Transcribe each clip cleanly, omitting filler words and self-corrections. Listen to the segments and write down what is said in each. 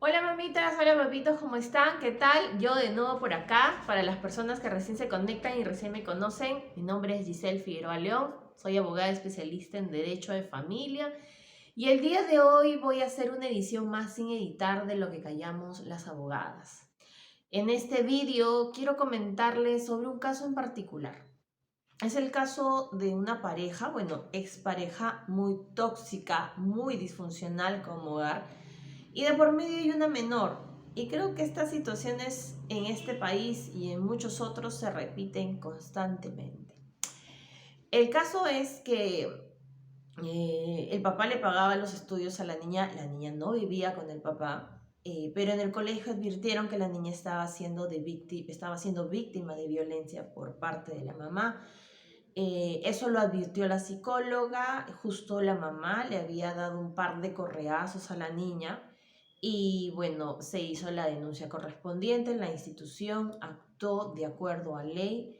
Hola mamitas, hola papitos, ¿cómo están? ¿Qué tal? Yo de nuevo por acá, para las personas que recién se conectan y recién me conocen, mi nombre es Giselle Figueroa León, soy abogada especialista en Derecho de Familia y el día de hoy voy a hacer una edición más sin editar de lo que callamos las abogadas. En este vídeo quiero comentarles sobre un caso en particular. Es el caso de una pareja, bueno, expareja muy tóxica, muy disfuncional como hogar, y de por medio hay una menor. Y creo que estas situaciones en este país y en muchos otros se repiten constantemente. El caso es que el papá le pagaba los estudios a la niña no vivía con el papá, pero en el colegio advirtieron que la niña estaba siendo víctima de violencia por parte de la mamá. Eso lo advirtió la psicóloga, justo la mamá le había dado un par de correazos a la niña y bueno, se hizo la denuncia correspondiente, la institución actuó de acuerdo a ley,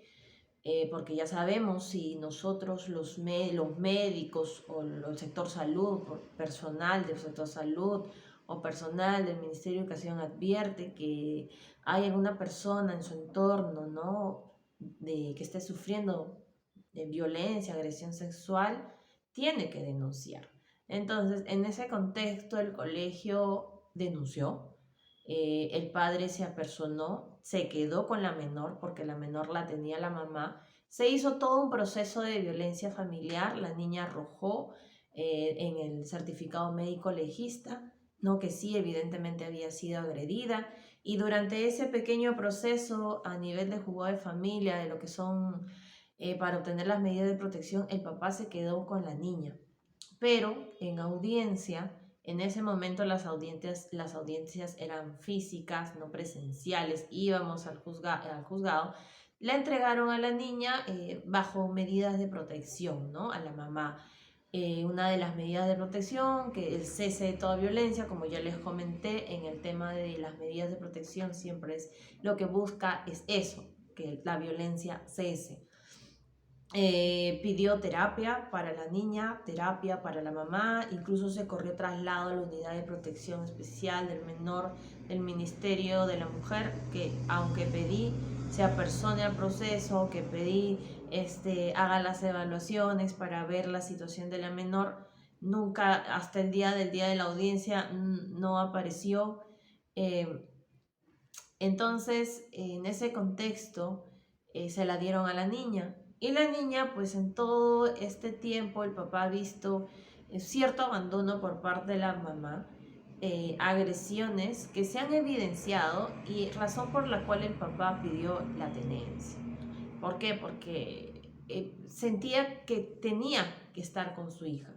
porque ya sabemos si nosotros los médicos o el sector salud, personal del sector salud o personal del Ministerio de Educación advierte que hay alguna persona en su entorno, ¿no? Que esté sufriendo de violencia, agresión sexual, tiene que denunciar. Entonces, en ese contexto, el colegio denunció, el padre se apersonó, se quedó con la menor porque la menor la tenía la mamá, se hizo todo un proceso de violencia familiar, la niña arrojó en el certificado médico legista, no que sí, evidentemente había sido agredida, y durante ese pequeño proceso a nivel de juzgado de familia, de lo que son para obtener las medidas de protección, el papá se quedó con la niña. Pero en audiencia, en ese momento las audiencias eran físicas, no presenciales, íbamos al juzgado, la entregaron a la niña bajo medidas de protección, ¿no? A la mamá. Una de las medidas de protección, que el cese de toda violencia, como ya les comenté, en el tema de las medidas de protección siempre es lo que busca es eso, que la violencia cese. Pidió terapia para la niña, terapia para la mamá, incluso se corrió traslado a la unidad de protección especial del menor del Ministerio de la Mujer, que aunque pedí se apersone al proceso, que pedí haga las evaluaciones para ver la situación de la menor, nunca hasta el día de la audiencia no apareció. Eh, entonces, en ese contexto, se la dieron a la niña. Y la niña, pues en todo este tiempo, el papá ha visto cierto abandono por parte de la mamá, agresiones que se han evidenciado y razón por la cual el papá pidió la tenencia. ¿Por qué? Porque sentía que tenía que estar con su hija.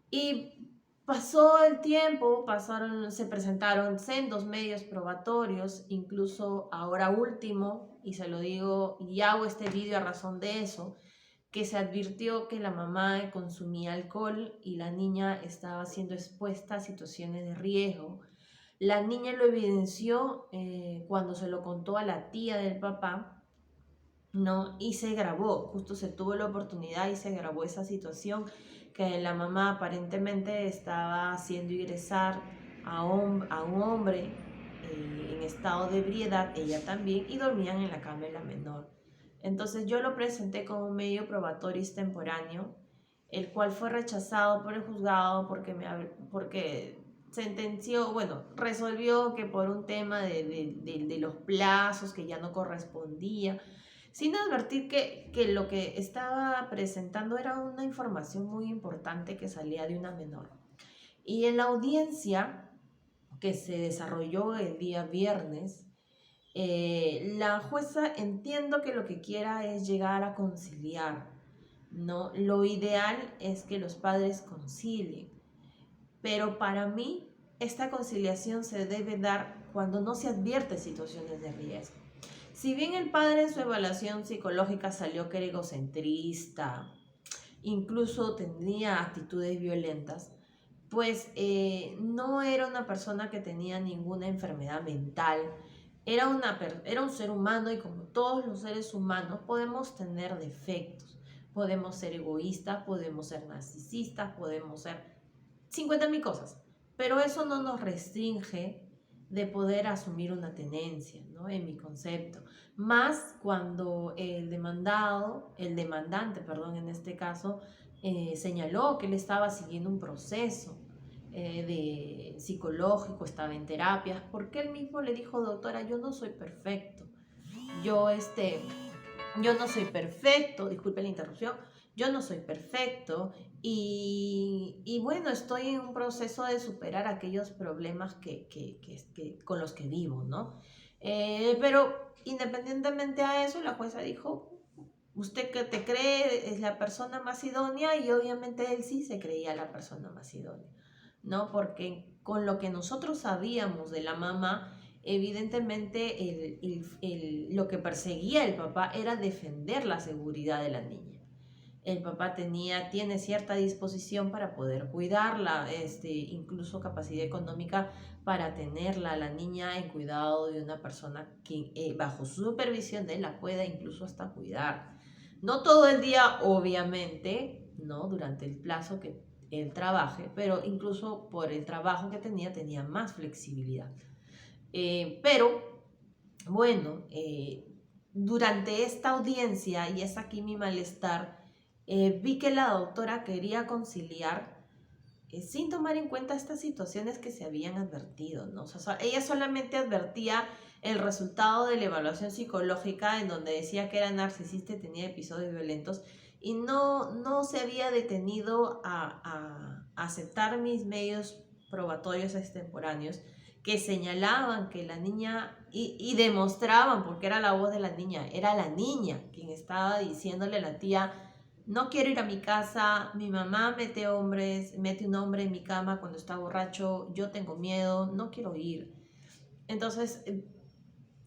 Y pasó el tiempo, se presentaron sendos medios probatorios, incluso ahora último, y se lo digo y hago este vídeo a razón de eso, que se advirtió que la mamá consumía alcohol y la niña estaba siendo expuesta a situaciones de riesgo. La niña lo evidenció cuando se lo contó a la tía del papá, ¿no? Y se grabó, justo se tuvo la oportunidad y se grabó esa situación que la mamá aparentemente estaba haciendo ingresar a un hombre en estado de ebriedad, ella también, y dormían en la cama de la menor. Entonces yo lo presenté como un medio probatorio extemporáneo, el cual fue rechazado por el juzgado porque sentenció, bueno, resolvió que por un tema de los plazos que ya no correspondía, sin advertir que lo que estaba presentando era una información muy importante que salía de una menor. Y en la audiencia que se desarrolló el día viernes, la jueza entiendo que lo que quiera es llegar a conciliar, ¿no? Lo ideal es que los padres concilien, pero para mí esta conciliación se debe dar cuando no se advierte situaciones de riesgo. Si bien el padre en su evaluación psicológica salió que era egocentrista, incluso tenía actitudes violentas, pues no era una persona que tenía ninguna enfermedad mental, era un ser humano y como todos los seres humanos podemos tener defectos, podemos ser egoístas, podemos ser narcisistas, podemos ser 50.000 cosas, pero eso no nos restringe de poder asumir una tenencia, ¿no? En mi concepto. Más cuando el demandante, perdón, en este caso, señaló que él estaba siguiendo un proceso de psicológico, estaba en terapias, porque él mismo le dijo, doctora, yo no soy perfecto. Yo, yo no soy perfecto, disculpe la interrupción, yo no soy perfecto y bueno, estoy en un proceso de superar aquellos problemas con los que vivo, ¿no? Pero independientemente a eso, la jueza dijo, usted que te cree es la persona más idónea y obviamente él sí se creía la persona más idónea, ¿no? Porque con lo que nosotros sabíamos de la mamá, evidentemente lo que perseguía el papá era defender la seguridad de la niña. El papá tiene cierta disposición para poder cuidarla, incluso capacidad económica para tenerla a la niña en cuidado de una persona que bajo su supervisión de él la pueda incluso hasta cuidar. No todo el día, obviamente, ¿no? Durante el plazo que él trabaje, pero incluso por el trabajo que tenía más flexibilidad. Pero, bueno, durante esta audiencia, y es aquí mi malestar, vi que la doctora quería conciliar sin tomar en cuenta estas situaciones que se habían advertido, ¿no? O sea, ella solamente advertía el resultado de la evaluación psicológica en donde decía que era narcisista y tenía episodios violentos y no se había detenido a aceptar mis medios probatorios extemporáneos que señalaban que la niña y demostraban, porque era la voz de la niña, era la niña quien estaba diciéndole a la tía, no quiero ir a mi casa, mi mamá mete un hombre en mi cama cuando está borracho, yo tengo miedo, no quiero ir. Entonces,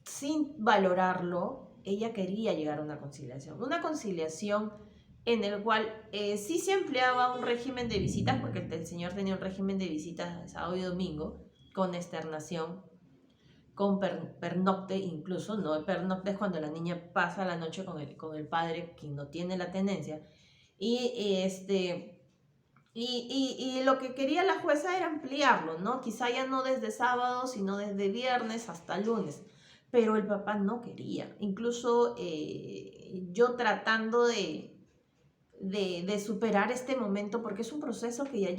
sin valorarlo, ella quería llegar a una conciliación en el cual sí se empleaba un régimen de visitas, porque el señor tenía un régimen de visitas sábado y domingo, con externación, con pernocte incluso, ¿no? El pernocte es cuando la niña pasa la noche con el padre, quien no tiene la tenencia, y lo que quería la jueza era ampliarlo, ¿no? Quizá ya no desde sábado, sino desde viernes hasta lunes. Pero el papá no quería. Incluso yo tratando de superar este momento, porque es un proceso que ya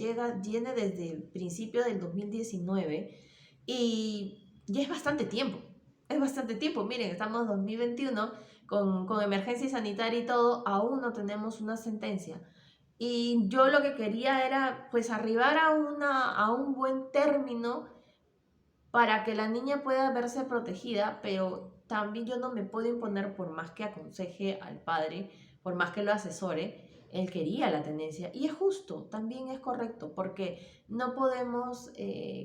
viene desde el principio del 2019 y ya es bastante tiempo. Es bastante tiempo. Miren, estamos en 2021 con emergencia sanitaria y todo, aún no tenemos una sentencia. Y yo lo que quería era pues arribar a un buen término para que la niña pueda verse protegida, pero también yo no me puedo imponer por más que aconseje al padre, por más que lo asesore, él quería la tenencia. Y es justo, también es correcto, porque no podemos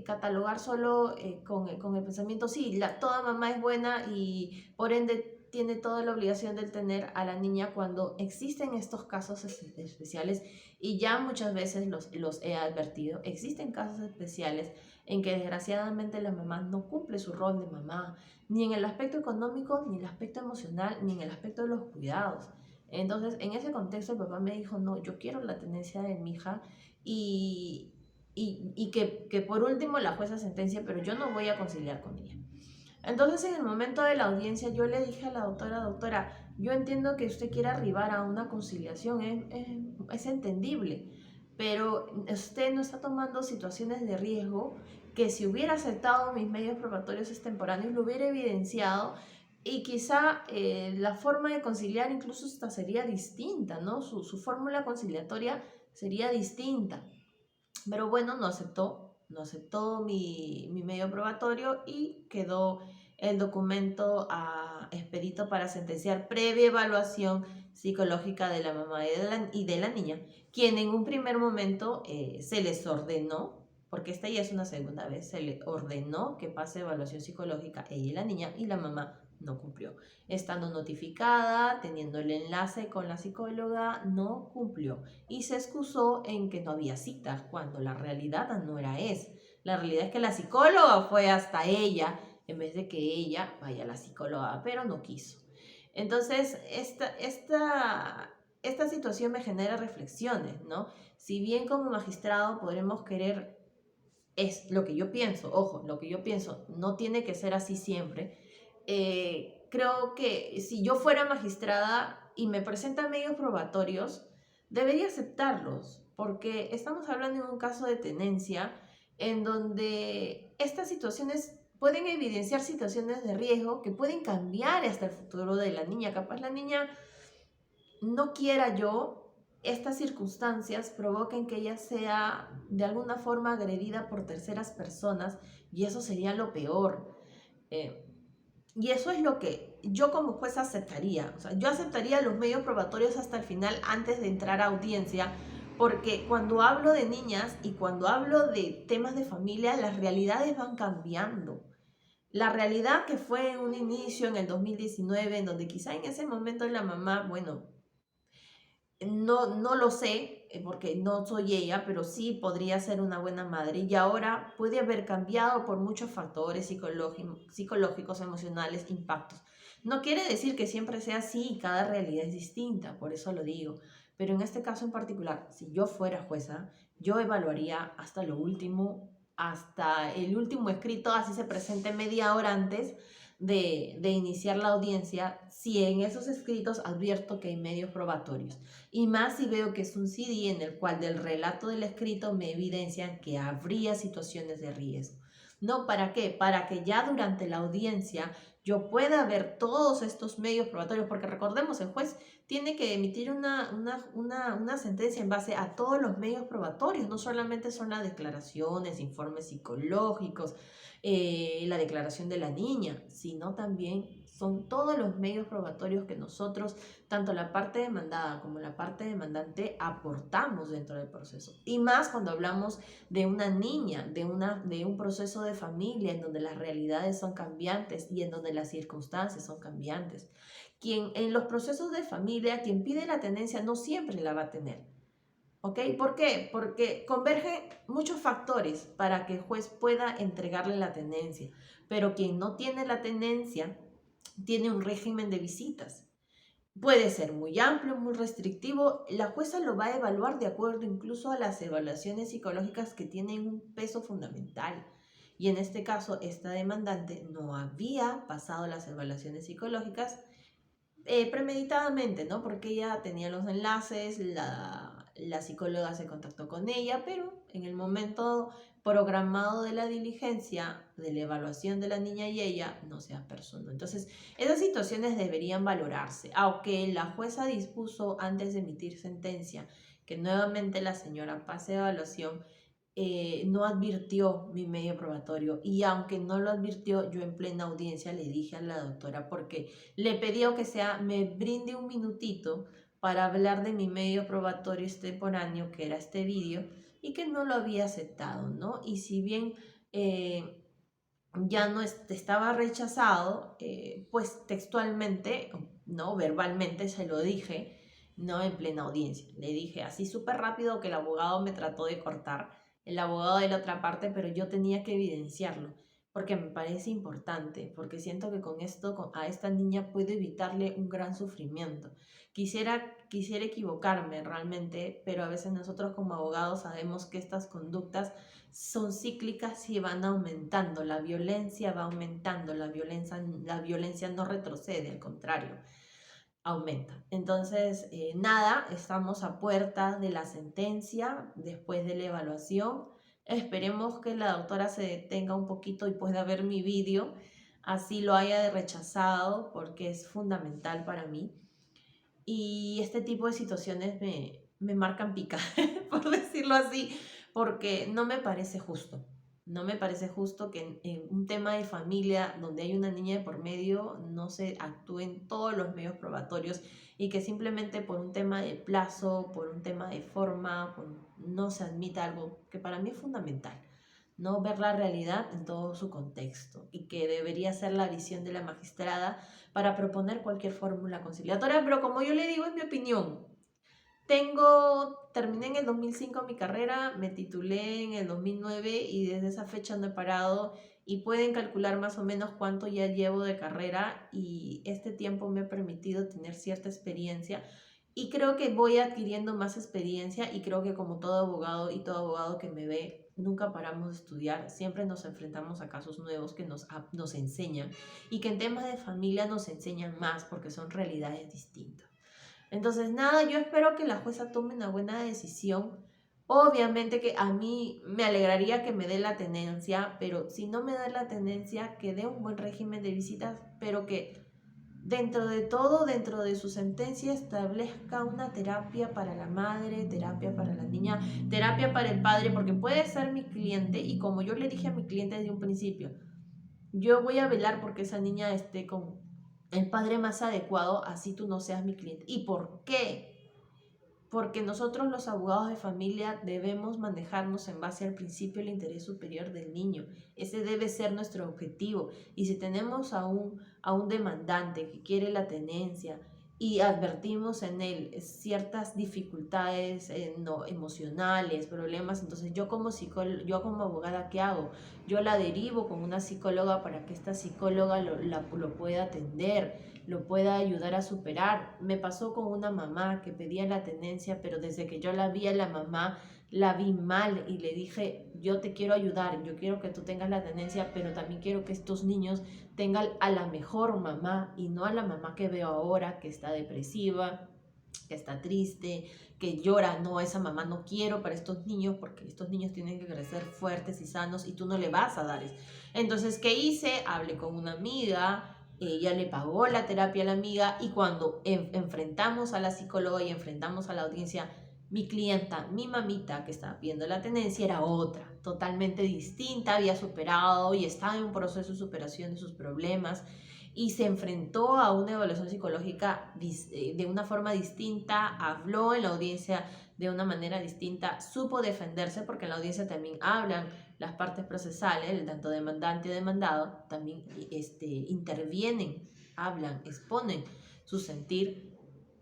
catalogar solo con el pensamiento, sí, toda mamá es buena y por ende tiene toda la obligación de tener a la niña cuando existen estos casos especiales y ya muchas veces los he advertido, existen casos especiales en que desgraciadamente la mamá no cumple su rol de mamá, ni en el aspecto económico, ni en el aspecto emocional, ni en el aspecto de los cuidados. Entonces, en ese contexto, el papá me dijo, no, yo quiero la tenencia de mi hija y que por último la jueza sentencia, pero yo no voy a conciliar con ella. Entonces, en el momento de la audiencia, yo le dije a la doctora, yo entiendo que usted quiera arribar a una conciliación, es entendible, pero usted no está tomando situaciones de riesgo que si hubiera aceptado mis medios probatorios extemporáneos lo hubiera evidenciado y quizá la forma de conciliar incluso hasta sería distinta, ¿no? Su fórmula conciliatoria sería distinta. Pero bueno, no aceptó mi medio probatorio y quedó el documento expedito para sentenciar previa evaluación psicológica de la mamá y de la niña, quien en un primer momento se les ordenó, porque esta ya es una segunda vez, se le ordenó que pase evaluación psicológica ella y la niña y la mamá no cumplió. Estando notificada, teniendo el enlace con la psicóloga, no cumplió y se excusó en que no había citas, cuando la realidad no era esa. La realidad es que la psicóloga fue hasta ella en vez de que ella vaya a la psicóloga, pero no quiso. Entonces, esta situación me genera reflexiones, ¿no? Si bien como magistrado podremos querer Es lo que yo pienso, ojo, lo que yo pienso, no tiene que ser así siempre. Creo que si yo fuera magistrada y me presentan medios probatorios, debería aceptarlos, porque estamos hablando de un caso de tenencia en donde estas situaciones pueden evidenciar situaciones de riesgo que pueden cambiar hasta el futuro de la niña. Capaz la niña no quiera yo, estas circunstancias provoquen que ella sea de alguna forma agredida por terceras personas y eso sería lo peor. Eh, y eso es lo que yo como juez aceptaría. O sea, yo aceptaría los medios probatorios hasta el final antes de entrar a audiencia, porque cuando hablo de niñas y cuando hablo de temas de familia, las realidades van cambiando. La realidad que fue un inicio en el 2019, en donde quizá en ese momento la mamá, bueno, no lo sé, porque no soy ella, pero sí podría ser una buena madre. Y ahora puede haber cambiado por muchos factores psicológicos, emocionales, impactos. No quiere decir que siempre sea así y cada realidad es distinta, por eso lo digo. Pero en este caso en particular, si yo fuera jueza, yo evaluaría hasta lo último, hasta el último escrito, así se presente media hora antes de iniciar la audiencia, si en esos escritos advierto que hay medios probatorios. Y más si veo que es un CD en el cual del relato del escrito me evidencian que habría situaciones de riesgo. ¿No? ¿Para qué? Para que ya durante la audiencia yo pueda ver todos estos medios probatorios, porque recordemos, el juez tiene que emitir una sentencia en base a todos los medios probatorios, no solamente son las declaraciones, informes psicológicos, la declaración de la niña, sino también son todos los medios probatorios que nosotros, tanto la parte demandada como la parte demandante, aportamos dentro del proceso. Y más cuando hablamos de una niña, de un proceso de familia en donde las realidades son cambiantes y en donde las circunstancias son cambiantes. Quien en los procesos de familia, quien pide la tenencia no siempre la va a tener. ¿Ok? ¿Por qué? Porque convergen muchos factores para que el juez pueda entregarle la tenencia, pero quien no tiene la tenencia tiene un régimen de visitas. Puede ser muy amplio, muy restrictivo. La jueza lo va a evaluar de acuerdo incluso a las evaluaciones psicológicas que tienen un peso fundamental. Y en este caso, esta demandante no había pasado las evaluaciones psicológicas premeditadamente, ¿no? Porque ella tenía los enlaces, la psicóloga se contactó con ella, pero en el momento programado de la diligencia, de la evaluación de la niña y ella, no se apersonó. Entonces, esas situaciones deberían valorarse, aunque la jueza dispuso antes de emitir sentencia que nuevamente la señora pase evaluación, no advirtió mi medio probatorio y aunque no lo advirtió, yo en plena audiencia le dije a la doctora, porque le pedí que sea, me brinde un minutito para hablar de mi medio probatorio extemporáneo, que era este vídeo, y que no lo había aceptado, ¿no? Y si bien ya no estaba rechazado, pues textualmente, ¿no? Verbalmente se lo dije, ¿no? En plena audiencia. Le dije así súper rápido que el abogado me trató de cortar, el abogado de la otra parte, pero yo tenía que evidenciarlo, porque me parece importante, porque siento que con esto a esta niña puedo evitarle un gran sufrimiento. Quisiera equivocarme realmente, pero a veces nosotros como abogados sabemos que estas conductas son cíclicas y van aumentando, la violencia va aumentando, la violencia no retrocede, al contrario, aumenta. Entonces, nada, estamos a puerta de la sentencia después de la evaluación. Esperemos que la doctora se detenga un poquito y pueda ver mi vídeo, así lo haya rechazado, porque es fundamental para mí. Y este tipo de situaciones me marcan pica, por decirlo así, porque no me parece justo. No me parece justo que en un tema de familia donde hay una niña de por medio no se actúen todos los medios probatorios y que simplemente por un tema de plazo, por un tema de forma, no se admita algo que para mí es fundamental. No ver la realidad en todo su contexto y que debería ser la visión de la magistrada para proponer cualquier fórmula conciliatoria, pero como yo le digo, es mi opinión. Terminé en el 2005 mi carrera, me titulé en el 2009 y desde esa fecha no he parado y pueden calcular más o menos cuánto ya llevo de carrera y este tiempo me ha permitido tener cierta experiencia y creo que voy adquiriendo más experiencia y creo que como todo abogado y todo abogado que me ve nunca paramos de estudiar, siempre nos enfrentamos a casos nuevos que nos enseñan y que en temas de familia nos enseñan más porque son realidades distintas. Entonces, nada, yo espero que la jueza tome una buena decisión. Obviamente que a mí me alegraría que me dé la tenencia, pero si no me da la tenencia, que dé un buen régimen de visitas, pero que dentro de todo, dentro de su sentencia, establezca una terapia para la madre, terapia para la niña, terapia para el padre, porque puede ser mi cliente y como yo le dije a mi cliente desde un principio, yo voy a velar porque esa niña esté con el padre más adecuado, así tú no seas mi cliente. ¿Y por qué? Porque nosotros los abogados de familia debemos manejarnos en base al principio del interés superior del niño. Ese debe ser nuestro objetivo. Y si tenemos a un demandante que quiere la tenencia y advertimos en él ciertas dificultades no, emocionales, problemas, entonces yo como yo como abogada, ¿qué hago? Yo la derivo con una psicóloga para que esta psicóloga lo pueda atender, lo pueda ayudar a superar. Me pasó con una mamá que pedía la tenencia, pero desde que yo la vi a la mamá, la vi mal y le dije, yo te quiero ayudar, yo quiero que tú tengas la tenencia, pero también quiero que estos niños tengan a la mejor mamá y no a la mamá que veo ahora, que está depresiva, que está triste, que llora. No, esa mamá no quiero para estos niños porque estos niños tienen que crecer fuertes y sanos y tú no le vas a dar eso. Entonces, ¿qué hice? Hablé con una amiga, ella le pagó la terapia a la amiga y cuando enfrentamos a la psicóloga y enfrentamos a la audiencia, mi clienta, mi mamita que estaba viendo la tenencia era otra, totalmente distinta, había superado y estaba en un proceso de superación de sus problemas y se enfrentó a una evaluación psicológica de una forma distinta, habló en la audiencia de una manera distinta, supo defenderse porque en la audiencia también hablan las partes procesales, tanto demandante y demandado, también intervienen, hablan, exponen su sentir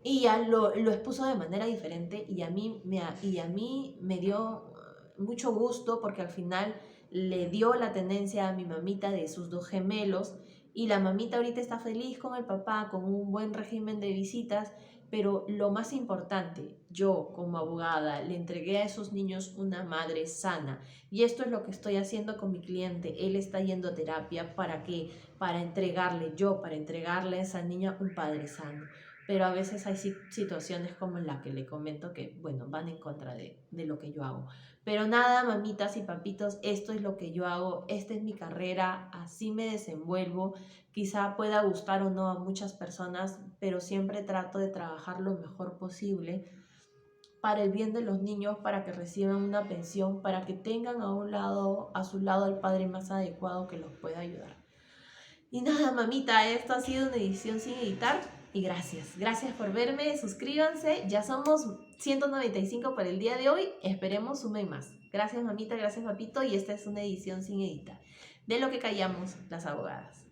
y ya lo expuso de manera diferente y y a mí me dio mucho gusto porque al final le dio la tenencia a mi mamita de sus dos gemelos y la mamita ahorita está feliz con el papá, con un buen régimen de visitas, pero lo más importante, yo como abogada le entregué a esos niños una madre sana y esto es lo que estoy haciendo con mi cliente. Él está yendo a terapia para entregarle a esa niña un padre sano. Pero a veces hay situaciones como la que le comento que, bueno, van en contra de lo que yo hago. Pero nada, mamitas y papitos, esto es lo que yo hago, esta es mi carrera, así me desenvuelvo. Quizá pueda gustar o no a muchas personas, pero siempre trato de trabajar lo mejor posible para el bien de los niños, para que reciban una pensión, para que tengan a su lado al padre más adecuado que los pueda ayudar. Y nada, mamita, esto ha sido una edición sin editar y gracias. Gracias por verme, suscríbanse, ya somos 195 para el día de hoy, esperemos sumen más. Gracias mamita, gracias papito y esta es una edición sin editar, de lo que callamos las abogadas.